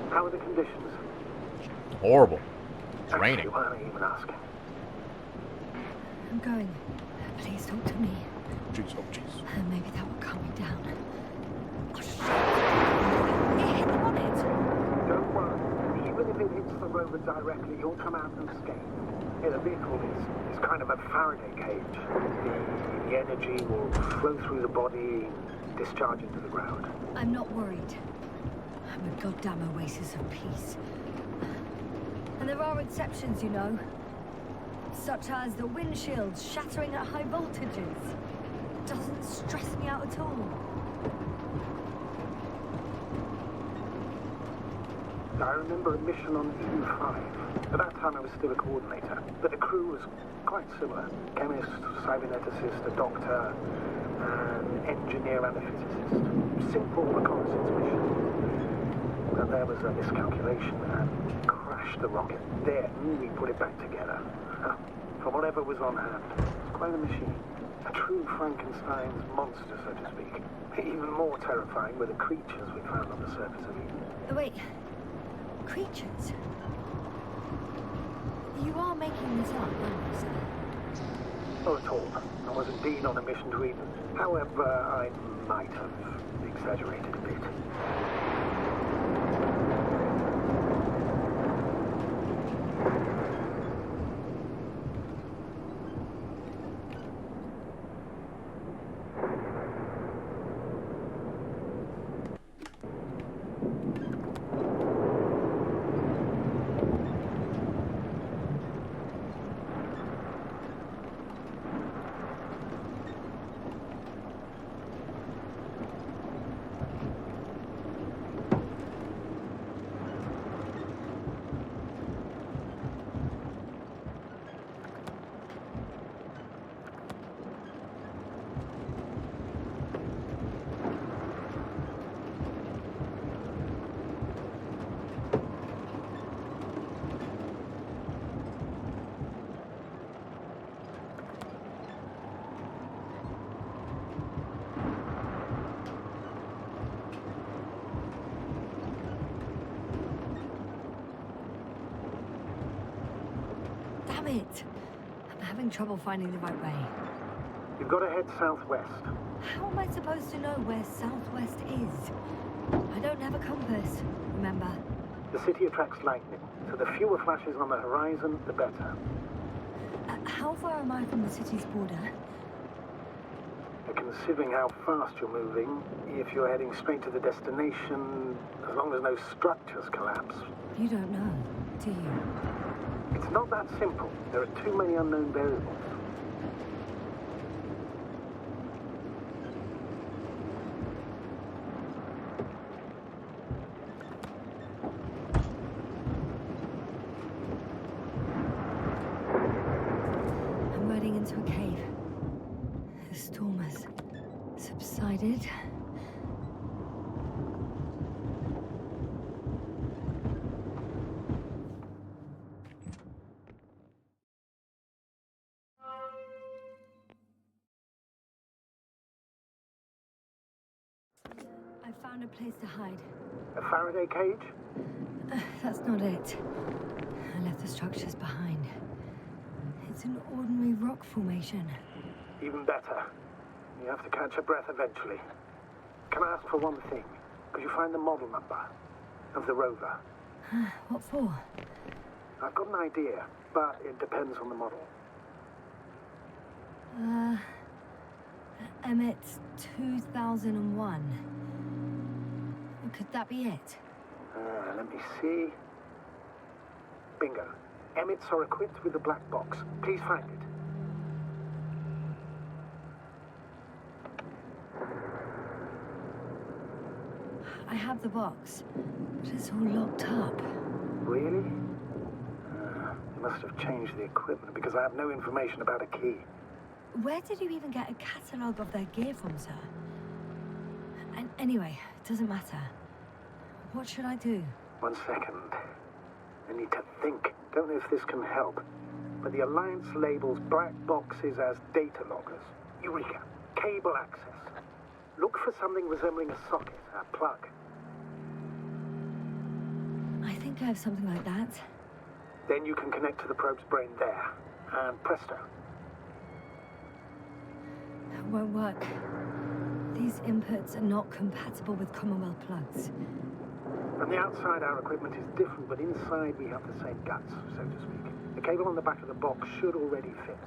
How are the conditions? Horrible. It's Actually, raining. why don't I even ask? I'm going. Please talk to me. Jeez, oh jeez. Maybe that will calm me down. Oh, shit! It hit the bonnet! Don't worry. Even if it hits the rover directly, you'll come out unscathed. Yeah, the vehicle is kind of a Faraday cage. The energy will flow through the body, discharge into the ground. I'm not worried. I'm a goddamn oasis of peace. And there are exceptions, you know. Such as the windshields shattering at high voltages. Doesn't stress me out at all. I remember a mission on EU5. At that time I was still a coordinator, but the crew was quite similar. Chemist, cyberneticist, a doctor, an engineer and a physicist. Simple reconnaissance mission. But there was a miscalculation and we crashed the rocket. Then we put it back together. From whatever was on hand. It's quite a machine. A true Frankenstein's monster, so to speak. Even more terrifying were the creatures we found on the surface of Eden. Wait. Creatures? You are making this up, aren't you, sir? Not at all. I was indeed on a mission to Eden. However, I might have exaggerated a bit. Damn it! I'm having trouble finding the right way. You've got to head southwest. How am I supposed to know where southwest is? I don't have a compass, remember? The city attracts lightning, so the fewer flashes on the horizon, the better. How far am I from the city's border? Considering how fast you're moving, if you're heading straight to the destination, as long as no structures collapse. You don't know, do you? It's not that simple. There are too many unknown variables. I'm wading into a cave. The storm has subsided. I found a place to hide. A Faraday cage? That's not it. I left the structures behind. It's an ordinary rock formation. Even better. You have to catch your breath eventually. Can I ask for one thing? Could you find the model number of the rover? What for? I've got an idea, but it depends on the model. Emmett's 2001. Could that be it? Let me see. Bingo. Emmets are equipped with a black box. Please find it. I have the box, but it's all locked up. Really? You must have changed the equipment because I have no information about a key. Where did you even get a catalogue of their gear from, sir? And anyway, it doesn't matter. What should I do? 1 second. I need to think. Don't know if this can help, but the Alliance labels black boxes as data loggers. Eureka. Cable access. Look for something resembling a socket, a plug. think I have something like that. Then you can connect to the probe's brain there. And presto. It won't work. These inputs are not compatible with Commonwealth plugs. From the outside, our equipment is different, but inside we have the same guts, so to speak. The cable on the back of the box should already fit.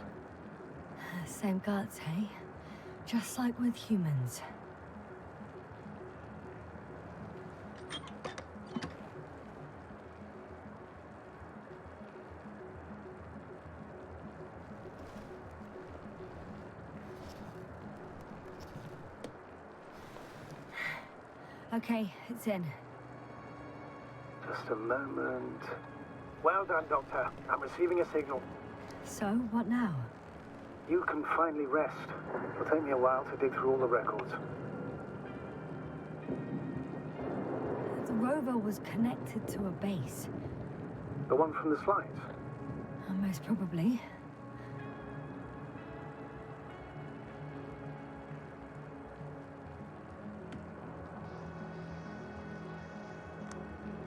Same guts, hey? Just like with humans. Okay, it's in. Just a moment. Well done, Doctor. I'm receiving a signal. So, what now? You can finally rest. It'll take me a while to dig through all the records. The rover was connected to a base. The one from the slides? Most probably.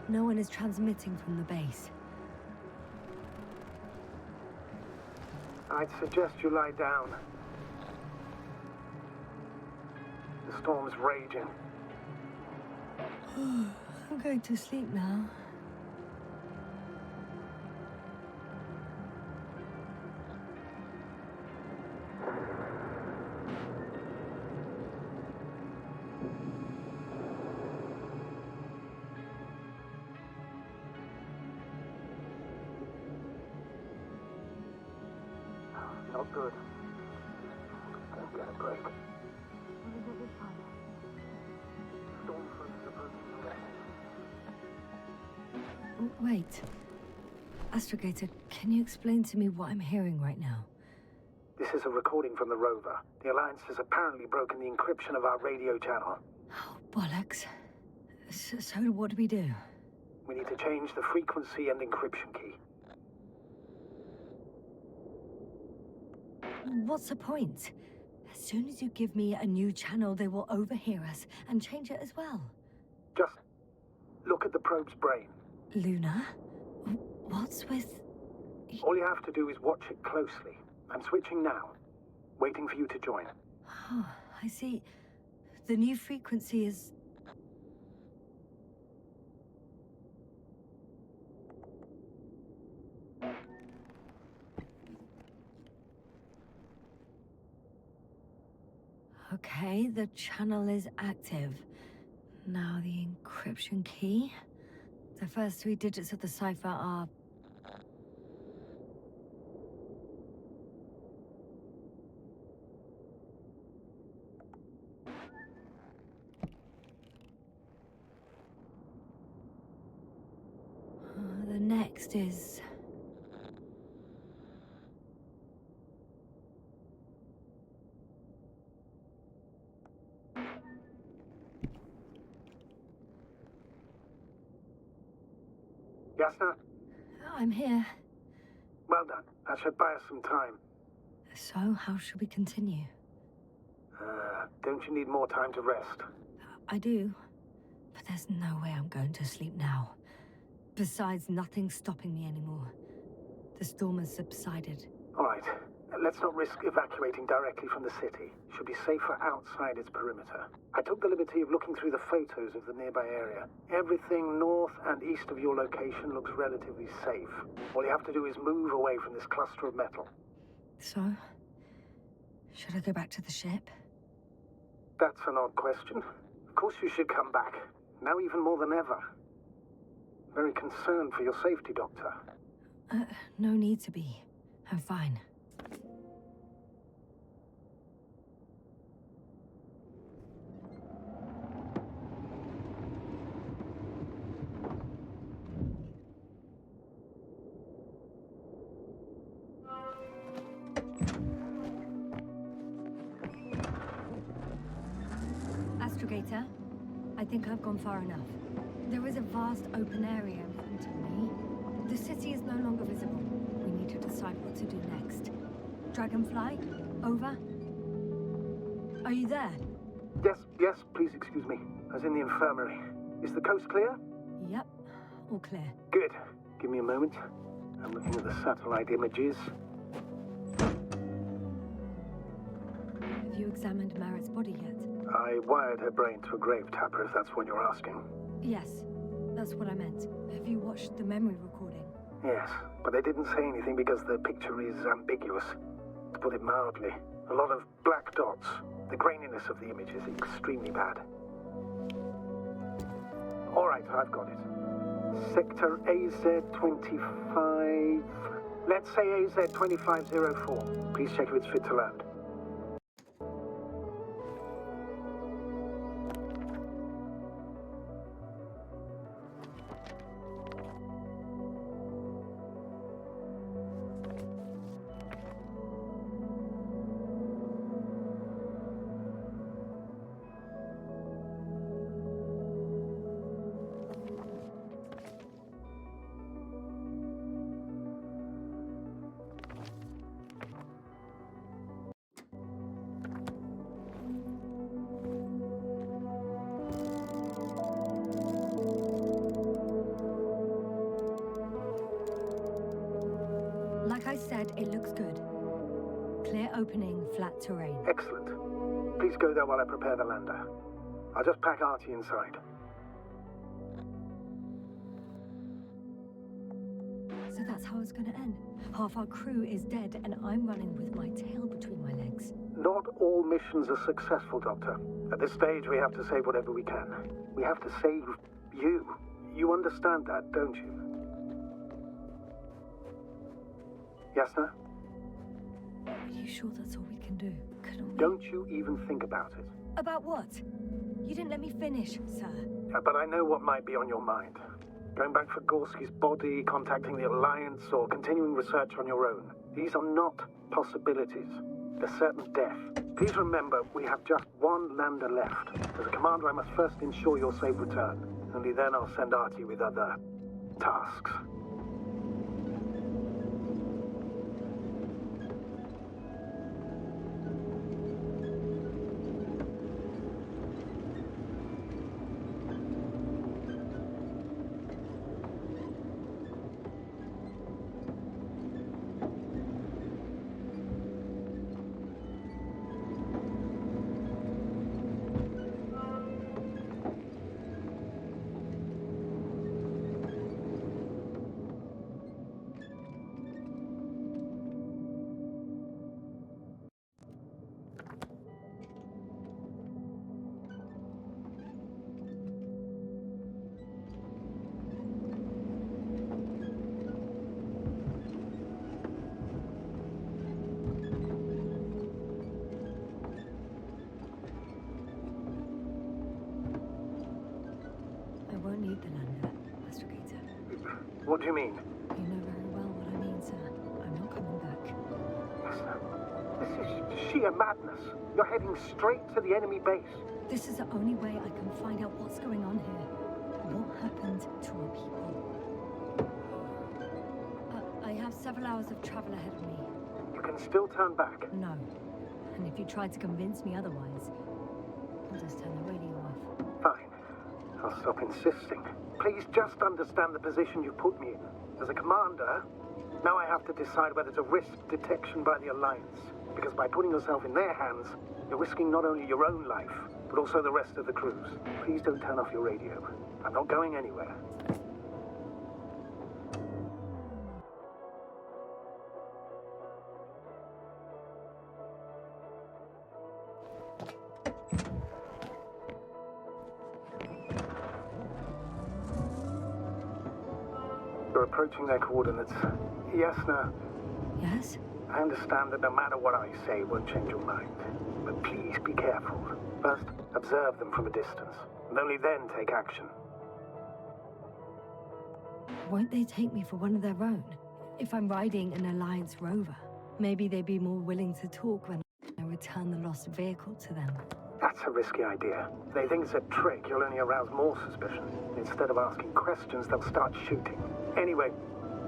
No one is transmitting from the base. I'd suggest you lie down. The storm's raging. I'm going to sleep now. Not good. Don't get a break. Storm front is approaching the west. Wait. Astrogator, can you explain to me what I'm hearing right now? This is a recording from the rover. The Alliance has apparently broken the encryption of our radio channel. Oh, bollocks. So what do we do? We need to change the frequency and encryption key. What's the point? As soon as you give me a new channel, they will overhear us and change it as well. Just look at the probe's brain. Luna? What's with... All you have to do is watch it closely. I'm switching now. Waiting for you to join. Oh, I see. The new frequency is... Okay, the channel is active. Now the encryption key. The first 3 digits of the cipher are... the next is... Yasna? I'm here. Well done. That should buy us some time. So, how should we continue? Don't you need more time to rest? I do. But there's no way I'm going to sleep now. Besides, nothing's stopping me anymore. The storm has subsided. All right. Let's not risk evacuating directly from the city. Should be safer outside its perimeter. I took the liberty of looking through the photos of the nearby area. Everything north and east of your location looks relatively safe. All you have to do is move away from this cluster of metal. So? Should I go back to the ship? That's an odd question. Of course you should come back. Now even more than ever. Very concerned for your safety, Doctor. No need to be. I'm fine. Astrogator, I think I've gone far enough. There is a vast open area in front of me. The city is no longer visible. We need to decide what to do next. Dragonfly, over. Are you there? Yes, please excuse me. I was in the infirmary. Is the coast clear? Yep. all clear. Good. Give me a moment. I'm looking at the satellite images. Have you examined Merritt's body yet? I wired her brain to a grave tapper, if that's what you're asking. Yes, that's what I meant. Have you watched the memory recording? Yes, but they didn't say anything because the picture is ambiguous. To put it mildly, a lot of black dots. The graininess of the image is extremely bad. All right, I've got it. Sector AZ-25... Let's say AZ-2504. Please check if it's fit to land. Like I said, it looks good. Clear opening, flat terrain. Excellent. Please go there while I prepare the lander. I'll just pack Artie inside. So that's how it's gonna end. Half our crew is dead, and I'm running with my tail between my legs. Not all missions are successful, Doctor. At this stage, we have to save whatever we can. We have to save you. You understand that, don't you? Yes, sir? Are you sure that's all we can do? Couldn't we... Don't you even think about it. About what? You didn't let me finish, sir. But I know what might be on your mind. Going back for Gorski's body, contacting the Alliance, or continuing research on your own. These are not possibilities. They're certain death. Please remember, we have just one lander left. As a commander, I must first ensure your safe return. Only then I'll send Artie with other tasks. What do you mean? You know very well what I mean, sir. I'm not coming back. Yes, sir. This is sheer madness. You're heading straight to the enemy base. This is the only way I can find out what's going on here. What happened to our people? I have several hours of travel ahead of me. You can still turn back. No. And if you try to convince me otherwise, I'll just turn the radio off. Fine. I'll stop insisting. Please just understand the position you put me in. As a commander, now I have to decide whether to risk detection by the Alliance. Because by putting yourself in their hands, you're risking not only your own life, but also the rest of the crew's. Please don't turn off your radio. I'm not going anywhere. We're approaching their coordinates. Yes, no. Yes? I understand that no matter what I say, it won't change your mind. But please be careful. First, observe them from a distance, and only then take action. Won't they take me for one of their own? If I'm riding an Alliance rover, maybe they'd be more willing to talk when I return the lost vehicle to them. That's a risky idea. If they think it's a trick, you'll only arouse more suspicion. Instead of asking questions, they'll start shooting. Anyway,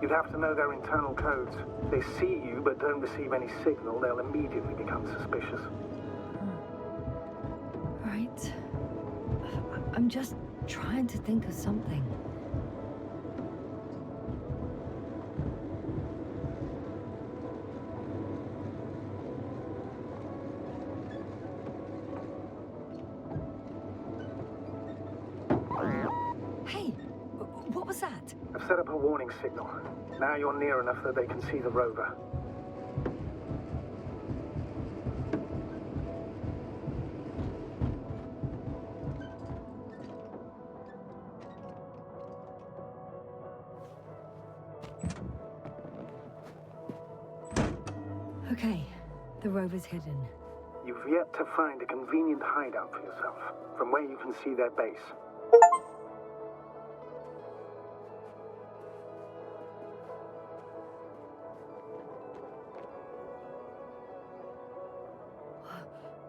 you'd have to know their internal codes. If they see you but don't receive any signal, they'll immediately become suspicious. Right. I'm just trying to think of something. Hey, what was that? I've set up a warning signal. Now you're near enough that they can see the rover. Okay, the rover's hidden. You've yet to find a convenient hideout for yourself, from where you can see their base.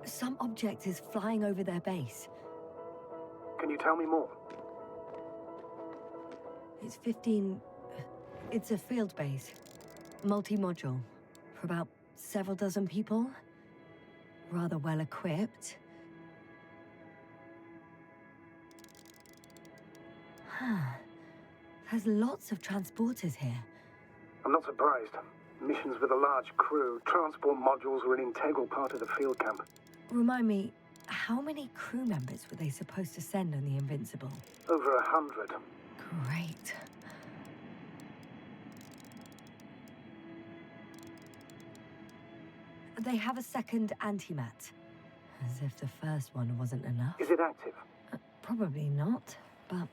Some object is flying over their base. Can you tell me more? It's 15... It's a field base. Multi-module. For about several dozen people. Rather well equipped. There's lots of transporters here. I'm not surprised. Missions with a large crew, transport modules were an integral part of the field camp. Remind me, how many crew members were they supposed to send on the Invincible? Over 100. Great. They have a second antimat. As if the first one wasn't enough. Is it active? Probably not, but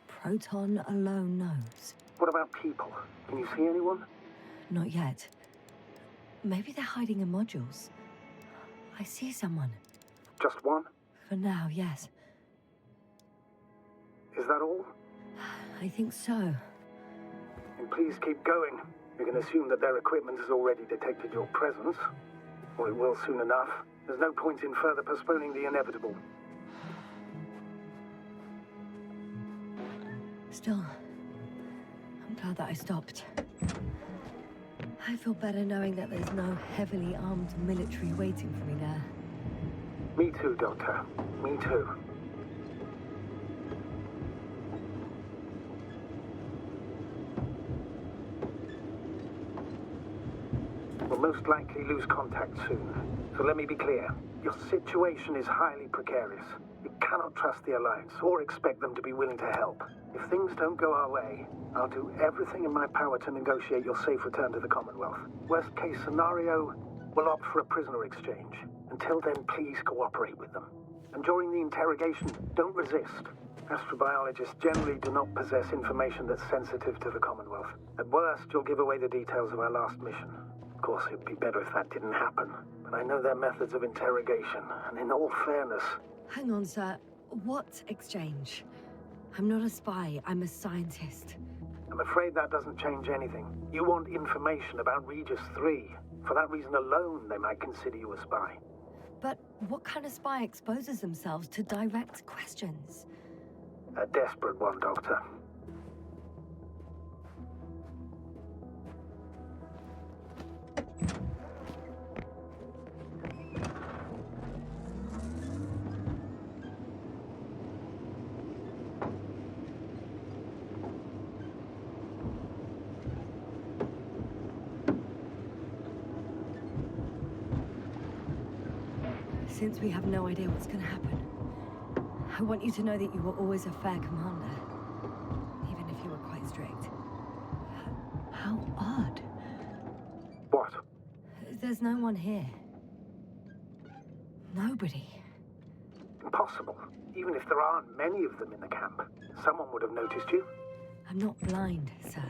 Proton alone knows. What about people? Can you see anyone? Not yet. Maybe they're hiding in modules. I see someone. Just one? For now, yes. Is that all? I think so. And please keep going. You can assume that their equipment has already detected your presence. Or it will soon enough. There's no point in further postponing the inevitable. Still, I'm glad that I stopped. I feel better knowing that there's no heavily armed military waiting for me there. Me too, Doctor. Me too. We'll most likely lose contact soon. So let me be clear. Your situation is highly precarious. You cannot trust the Alliance or expect them to be willing to help. If things don't go our way, I'll do everything in my power to negotiate your safe return to the Commonwealth. Worst case scenario, we'll opt for a prisoner exchange. Until then, please cooperate with them. And during the interrogation, don't resist. Astrobiologists generally do not possess information that's sensitive to the Commonwealth. At worst, you'll give away the details of our last mission. Of course, it'd be better if that didn't happen. But I know their methods of interrogation, and in all fairness... Hang on, sir. What exchange? I'm not a spy, I'm a scientist. I'm afraid that doesn't change anything. You want information about Regis 3. For that reason alone, they might consider you a spy. But what kind of spy exposes themselves to direct questions? A desperate one, Doctor. Since we have no idea what's going to happen, I want you to know that you were always a fair commander, even if you were quite strict. How odd. What? There's no one here. Nobody. Impossible. Even if there aren't many of them in the camp, someone would have noticed you. I'm not blind, sir.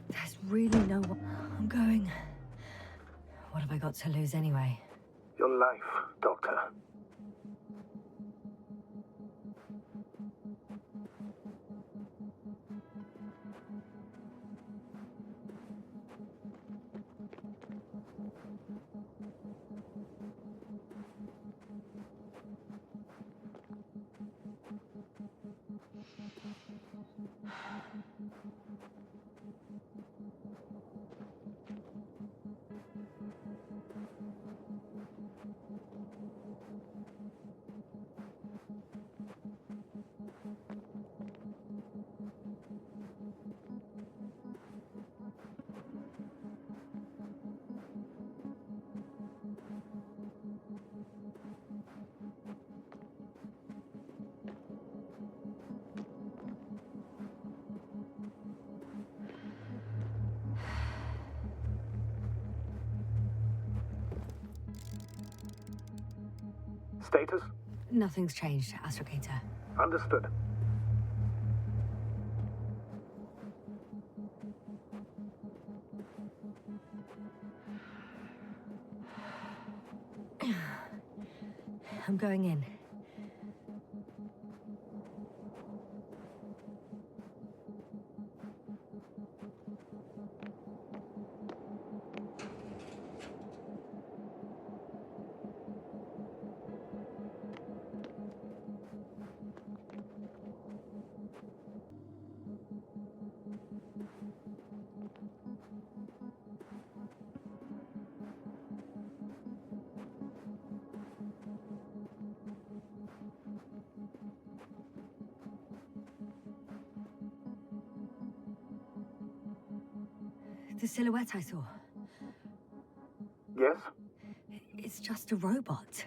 There's really no one. I'm going. What have I got to lose anyway? Your life, Doctor. Status? Nothing's changed, Astrogator. Understood. I'm going in. The silhouette I saw. Yes? It's just a robot.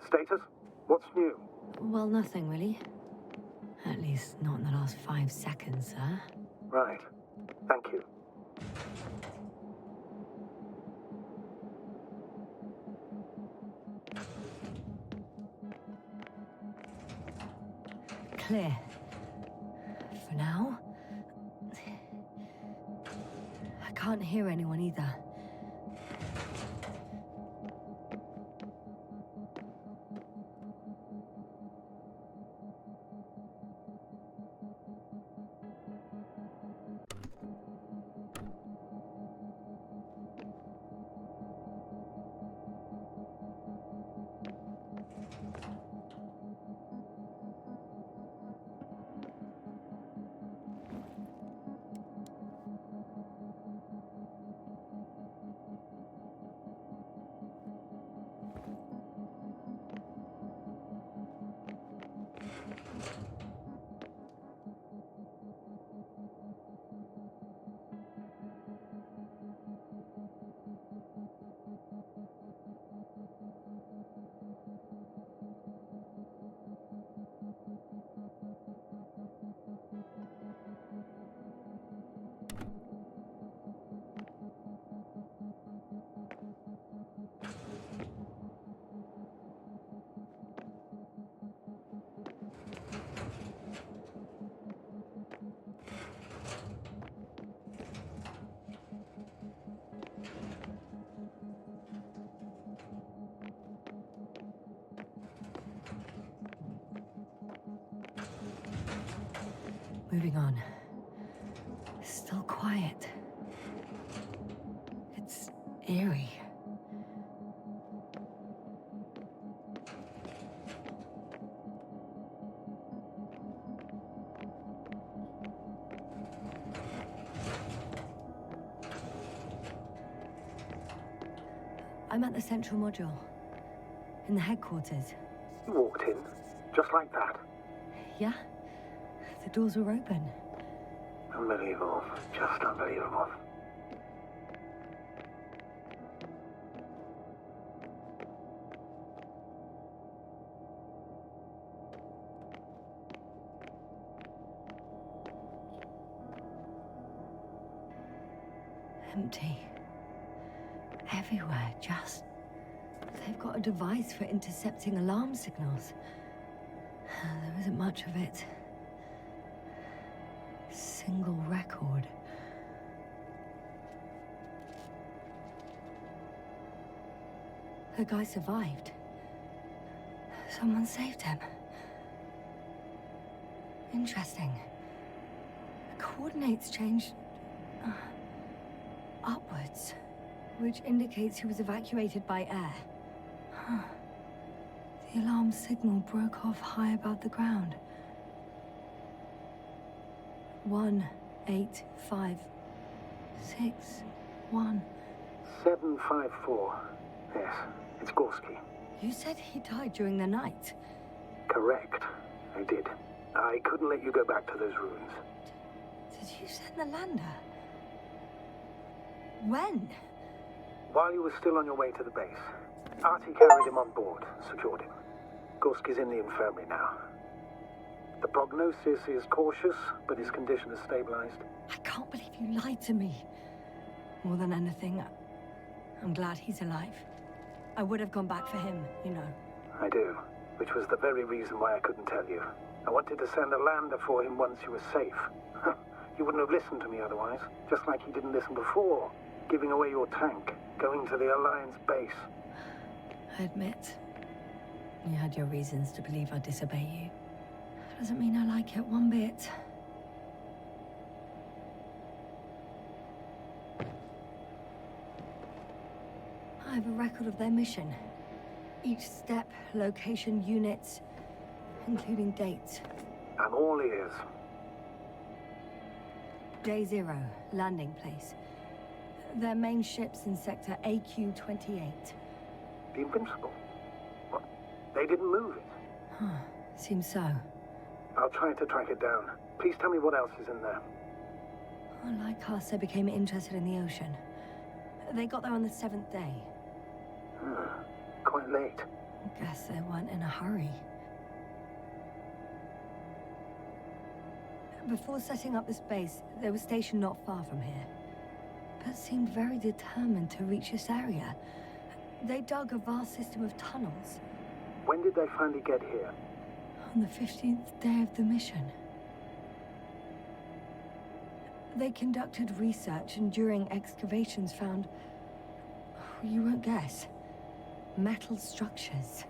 Status? What's new? Well, nothing really. At least not in the last 5 seconds, sir. Right. Thank you. Clear. For now. I can't hear anyone either. Moving on. Still quiet. It's eerie. I'm at the central module. In the headquarters. You walked in, just like that. Yeah? The doors were open. Unbelievable. Just unbelievable. Empty. Everywhere, just... They've got a device for intercepting alarm signals. There isn't much of it. Single record. The guy survived. Someone saved him. Interesting. The coordinates changed upwards, which indicates he was evacuated by air. Huh. The alarm signal broke off high above the ground. 18561. 754. Yes, it's Gorski. You said he died during the night. Correct. I did. I couldn't let you go back to those ruins. Did you send the lander? When? While you were still on your way to the base, Artie carried him on board, secured him. Gorski's in the infirmary now. The prognosis is cautious, but his condition has stabilized. I can't believe you lied to me. More than anything, I'm glad he's alive. I would have gone back for him, you know. I do, which was the very reason why I couldn't tell you. I wanted to send a lander for him once you were safe. You wouldn't have listened to me otherwise, just like he didn't listen before, giving away your tank, going to the Alliance base. I admit, you had your reasons to believe I'd disobey you. Doesn't mean I like it one bit. I have a record of their mission. Each step, location, units, including dates. I'm all ears. Day 0, landing place. Their main ship's in sector AQ-28. The Invincible? What? They didn't move it? Huh, seems so. I'll try to track it down. Please tell me what else is in there. Well, like us, they became interested in the ocean. They got there on the 7th day. Quite late. Guess they weren't in a hurry. Before setting up this base, they were stationed not far from here, but seemed very determined to reach this area. They dug a vast system of tunnels. When did they finally get here? On the 15th day of the mission. They conducted research and during excavations found, you won't guess, metal structures.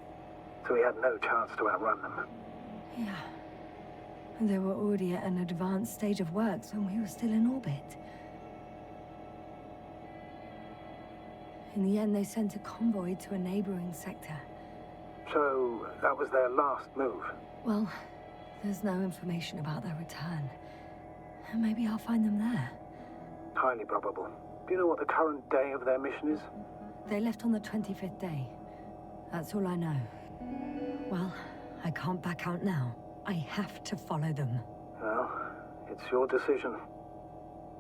So we had no chance to outrun them. Yeah. And they were already at an advanced stage of works when we were still in orbit. In the end, they sent a convoy to a neighboring sector. So that was their last move. Well, there's no information about their return. Maybe I'll find them there. Highly probable. Do you know what the current day of their mission is? They left on the 25th day. That's all I know. Well, I can't back out now. I have to follow them. Well, it's your decision.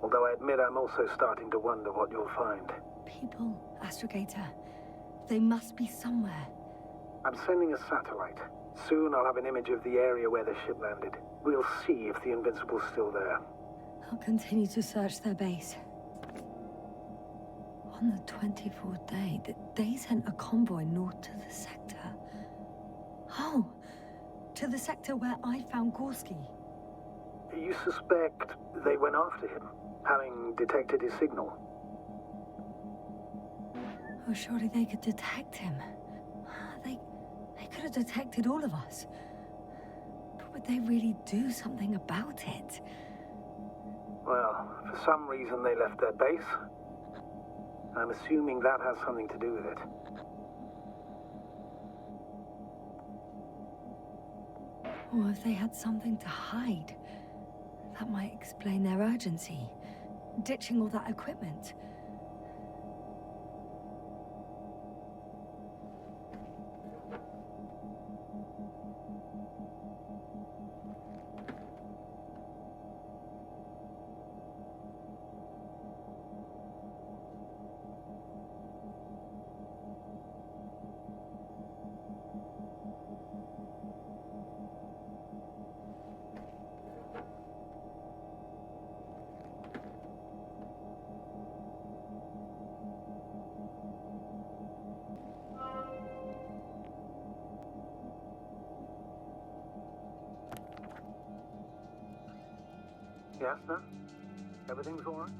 Although I admit I'm also starting to wonder what you'll find. People, Astrogator. They must be somewhere. I'm sending a satellite. Soon I'll have an image of the area where the ship landed. We'll see if the Invincible's still there. I'll continue to search their base. On the 24th day, they sent a convoy north to the sector. Oh, to the sector where I found Gorski. You suspect they went after him, having detected his signal? Oh, surely they could detect him. They could have detected all of us. But would they really do something about it? Well, for some reason they left their base. I'm assuming that has something to do with it. Or if they had something to hide, that might explain their urgency. Ditching all that equipment. Yes, sir? Everything's all right?